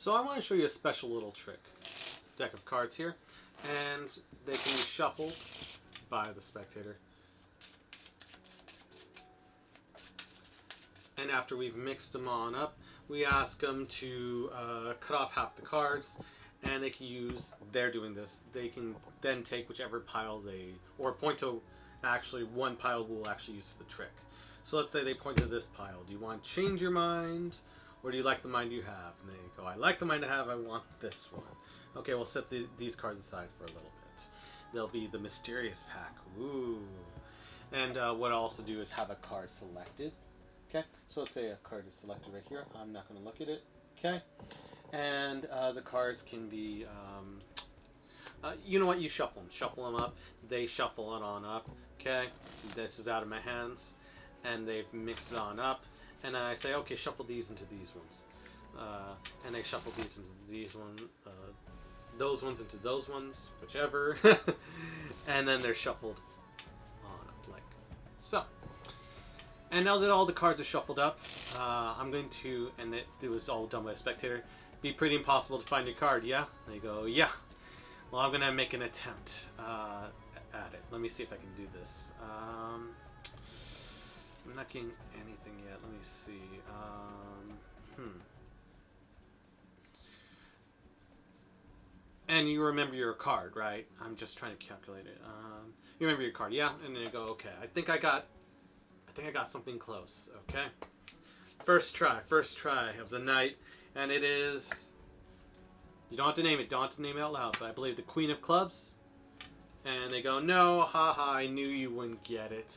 So I want to show you a special little trick. Deck of cards here, and they can be shuffled by the spectator. And after we've mixed them on up, we ask them to cut off half the cards, and they can use, they're doing this, they can then take whichever pile they, or point to actually one pile we'll actually use for the trick. So let's say they point to this pile. Do you want to change your mind, or do you like the mind you have? And they go, I like the mind I have, I want this one. Okay, we'll set these cards aside for a little bit. They'll be the mysterious pack. Ooh. And what I'll also do is have a card selected. Okay, so let's say a card is selected right here. I'm not going to look at it. Okay, and the cards can be, you know what, you shuffle them up. They shuffle it on up. Okay, this is out of my hands, and they've mixed it on up. And I say, okay, shuffle these into these ones. And they shuffle these into these ones, those ones into those ones, whichever. And then they're shuffled on up like so. And now that all the cards are shuffled up, I'm going to, and it was all done by a spectator, be pretty impossible to find your card, yeah? They go, yeah. Well, I'm going to make an attempt at it. Let me see if I can do this. I'm not getting anything yet. Let me see. And you remember your card, right? I'm just trying to calculate it. You remember your card, yeah? And then you go, okay, I think I got something close, okay? First try of the night, and it is, you don't have to name it out loud, but I believe the Queen of Clubs. And they go, no, haha, I knew you wouldn't get it.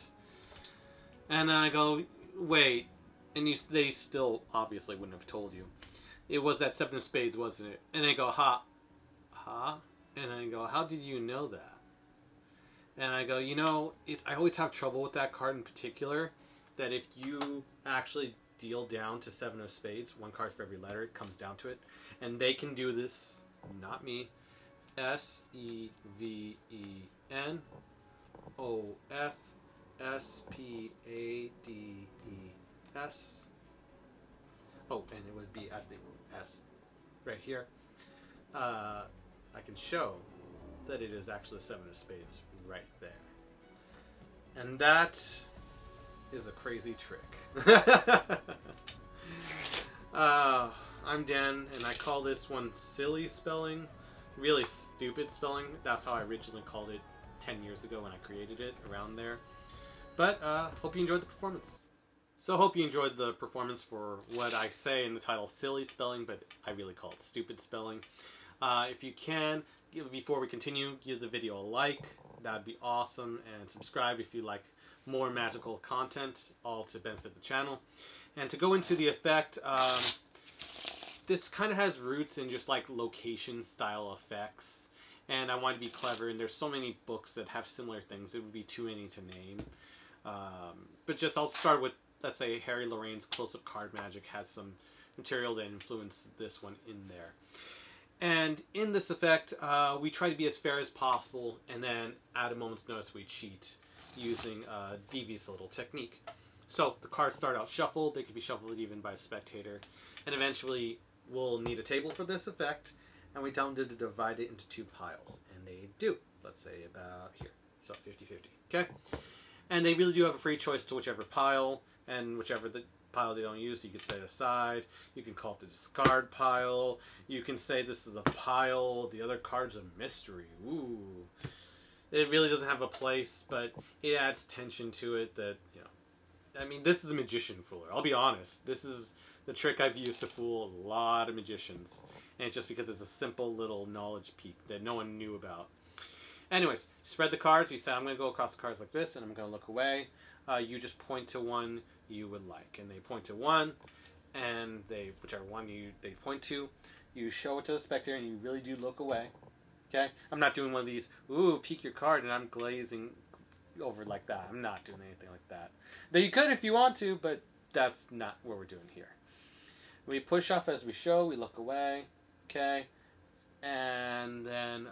And then I go, wait, and they still obviously wouldn't have told you. It was that Seven of Spades, wasn't it? And they go, ha? And I go, how did you know that? And I go, you know, I always have trouble with that card in particular, that if you actually deal down to Seven of Spades, one card for every letter, it comes down to it. And they can do this, not me. SEVENOFSPADES. Oh, and it would be at the S right here. I can show that it is actually the Seven of Spades right there. And that is a crazy trick. I'm Dan, and I call this one silly spelling. Really stupid spelling. That's how I originally called it 10 years ago when I created it, around there. But hope you enjoyed the performance. So hope you enjoyed the performance for what I say in the title, silly spelling, but I really call it stupid spelling. If you can, before we continue, give the video a like. That'd be awesome. And subscribe if you like more magical content, all to benefit the channel. And to go into the effect, this kind of has roots in just like location style effects. And I wanted to be clever, and there's so many books that have similar things, it would be too many to name. But just I'll start with, let's say, Harry Lorraine's Close-Up Card Magic has some material that influenced this one in there. And in this effect, we try to be as fair as possible, and then at a moment's notice we cheat using a devious little technique. So the cards start out shuffled. They can be shuffled even by a spectator. And eventually we'll need a table for this effect, and we tell them to divide it into two piles. And they do. Let's say about here. So 50-50. Okay? And they really do have a free choice to whichever pile, and whichever the pile they don't use, you can set it aside. You can call it the discard pile. You can say this is a pile. The other card's a mystery. Ooh. It really doesn't have a place, but it adds tension to it that, you know. I mean, this is a magician fooler. I'll be honest. This is the trick I've used to fool a lot of magicians. And it's just because it's a simple little knowledge peek that no one knew about. Anyways, spread the cards. You say, I'm going to go across the cards like this, and I'm going to look away. You just point to one you would like. And they point to one, and whichever one they point to, you show it to the spectator, and you really do look away. Okay? I'm not doing one of these, ooh, peek your card, and I'm glazing over like that. I'm not doing anything like that. Though you could if you want to, but that's not what we're doing here. We push off as we show, we look away, okay? And then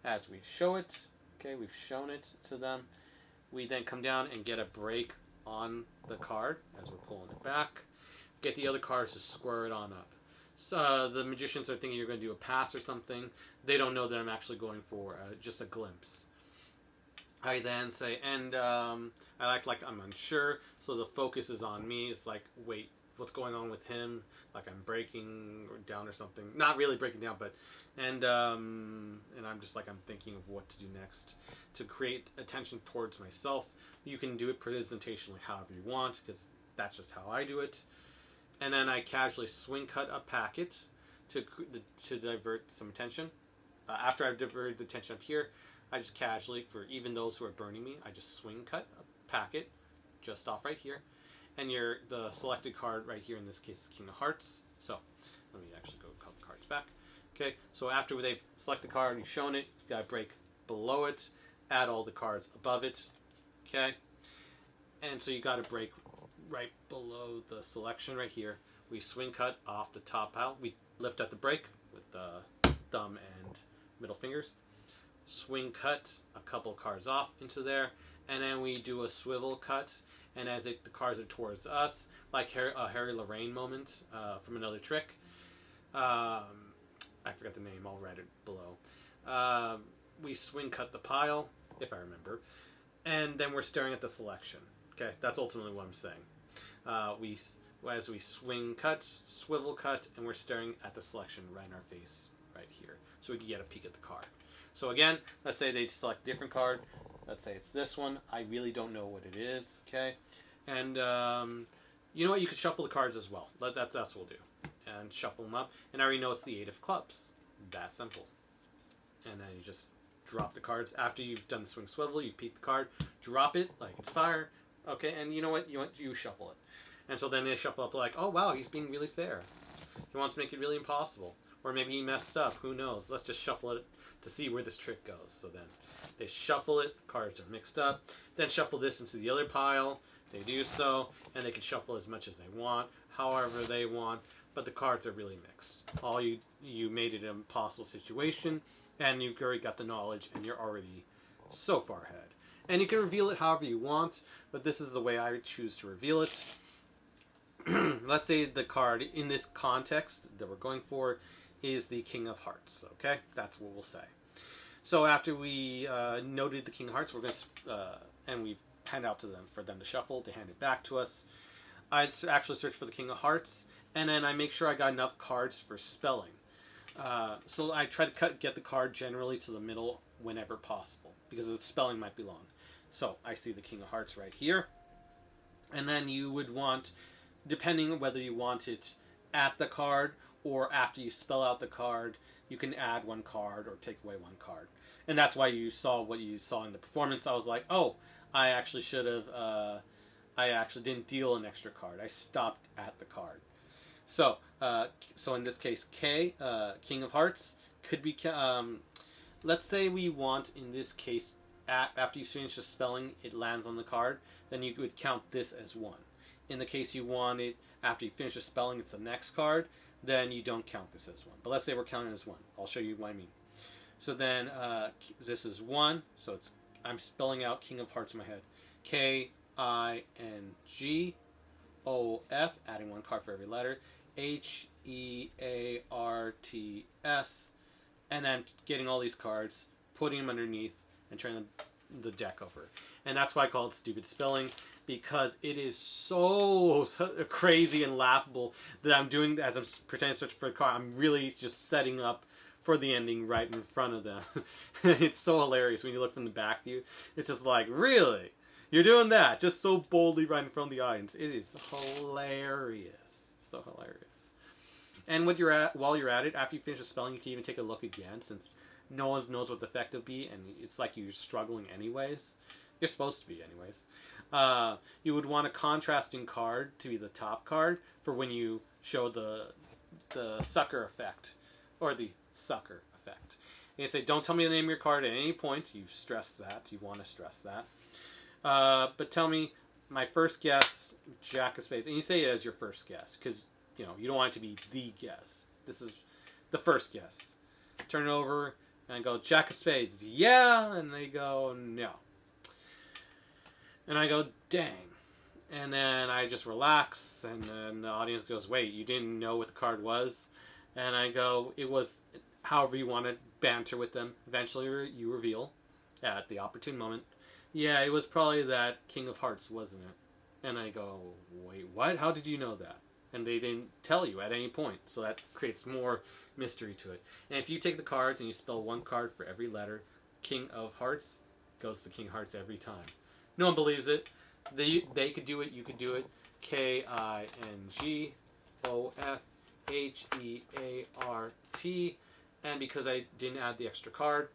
as we show it, okay, we've shown it to them, we then come down and get a break on the card as we're pulling it back. Get the other cards to square it on up. the magicians are thinking you're going to do a pass or something. They don't know that I'm actually going for just a glimpse. I then say, and I act like I'm unsure, so the focus is on me. It's like, wait, what's going on with him? Like I'm breaking down or something. Not really breaking down, but and I'm just like I'm thinking of what to do next to create attention towards myself. You can do it presentationally however you want, because that's just how I do it. And then I casually swing cut a packet to divert some attention. After I've diverted the attention up here, I just casually, for even those who are burning me, I just swing cut a packet just off right here. And the selected card right here in this case is King of Hearts. So let me actually go a couple cards back. Okay, so after they've selected the card and you've shown it, you gotta break below it, add all the cards above it. Okay, and so you gotta break right below the selection right here. We swing cut off the top pile. We lift at the break with the thumb and middle fingers. Swing cut a couple cards off into there, and then we do a swivel cut. And as the cards are towards us, like a Harry Lorraine moment from another trick. I forgot the name. I'll write it below. We swing cut the pile, if I remember, and then we're staring at the selection. Okay, that's ultimately what I'm saying. As we swing cut, swivel cut, and we're staring at the selection right in our face, right here, so we can get a peek at the card. So again, let's say they select a different card. Let's say it's this one. I really don't know what it is. Okay, and you know what? You could shuffle the cards as well. That's what we'll do, and shuffle them up. And I already know it's the 8 of clubs. That simple. And then you just drop the cards after you've done the swing swivel. You peek the card, drop it like it's fire. Okay, and you know what? You shuffle it. And so then they shuffle up like, oh wow, he's being really fair. He wants to make it really impossible. Or maybe he messed up. Who knows? Let's just shuffle it to see where this trick goes. So then they shuffle it. The cards are mixed up. Then shuffle this into the other pile. They do so. And they can shuffle as much as they want, however they want. But the cards are really mixed. You made it an impossible situation. And you've already got the knowledge. And you're already so far ahead. And you can reveal it however you want. But this is the way I choose to reveal it. Let's say the card in this context that we're going for is the King of Hearts. Okay, that's what we'll say. So after we noted the King of Hearts, we're going to and we hand out to them for them to shuffle. They hand it back to us. I actually search for the King of Hearts, and then I make sure I got enough cards for spelling. So I try to get the card generally to the middle whenever possible, because the spelling might be long. So I see the King of Hearts right here, and then you would want, depending on whether you want it at the card or after you spell out the card, you can add one card or take away one card. And that's why you saw what you saw in the performance. I was like, oh, I actually should have, I actually didn't deal an extra card. I stopped at the card. So, so in this case, K, King of Hearts, could be, let's say we want, in this case, after you finish the spelling, it lands on the card, then you would count this as 1. In the case you want it, after you finish the spelling, it's the next card, then you don't count this as 1. But let's say we're counting as 1. I'll show you what I mean. So then this is 1. So I'm spelling out King of Hearts in my head. K-I-N-G-O-F, adding 1 card for every letter. H-E-A-R-T-S, and then getting all these cards, putting them underneath, and turning the deck over. And that's why I call it stupid spelling, because it is so crazy and laughable that I'm doing, as I'm pretending to search for a card, I'm really just setting up for the ending right in front of them. It's so hilarious when you look from the back view. It's just like, really? You're doing that just so boldly right in front of the audience. It is hilarious. So hilarious. And when while you're at it, after you finish the spelling, you can even take a look again, since no one knows what the effect will be, and it's like you're struggling anyways. You're supposed to be anyways. You would want a contrasting card to be the top card for when you show the sucker effect, or the sucker effect. And you say, don't tell me the name of your card at any point. You stress that. You want to stress that. But tell me, my first guess, Jack of Spades. And you say it as your first guess, because you don't want it to be the guess. This is the first guess. Turn it over and go, Jack of Spades. Yeah, and they go, no. And I go, dang. And then I just relax, and then the audience goes, wait, you didn't know what the card was? And I go, it was however you want to banter with them. Eventually you reveal at the opportune moment, yeah, it was probably that King of Hearts, wasn't it? And I go, wait, what? How did you know that? And they didn't tell you at any point. So that creates more mystery to it. And if you take the cards and you spell one card for every letter, King of Hearts goes to King of Hearts every time. No one believes it. They could do it. You could do it. KINGOFHEART. And because I didn't add the extra card,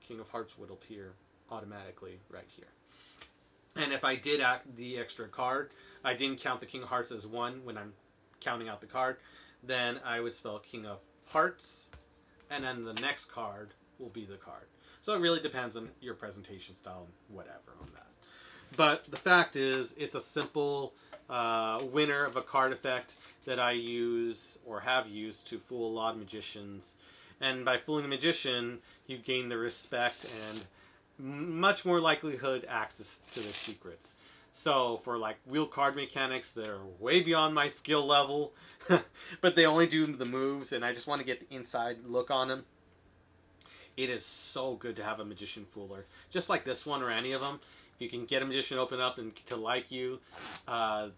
King of Hearts would appear automatically right here. And if I did add the extra card, I didn't count the King of Hearts as one when I'm counting out the card, then I would spell King of Hearts, and then the next card will be the card. So it really depends on your presentation style and whatever on that. But the fact is, it's a simple winner of a card effect that I use or have used to fool a lot of magicians. And by fooling a magician, you gain their respect and much more likelihood access to their secrets. So for like real card mechanics that are way beyond my skill level, but they only do the moves and I just want to get the inside look on them, it is so good to have a magician fooler. Just like this one or any of them. If you can get a magician open up and to like you,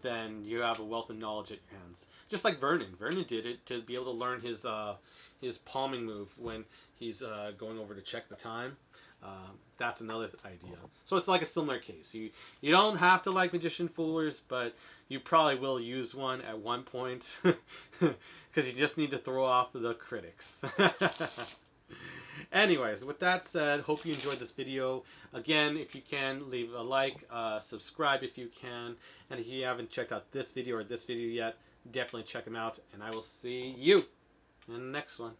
then you have a wealth of knowledge at your hands. Just like Vernon. Vernon did it to be able to learn his palming move when he's going over to check the time. That's another idea. So it's like a similar case. You don't have to like magician foolers, but you probably will use one at one point because you just need to throw off the critics. Anyways, with that said, hope you enjoyed this video. Again, if you can, leave a like, subscribe if you can, and if you haven't checked out this video or this video yet, definitely check them out, and I will see you in the next one.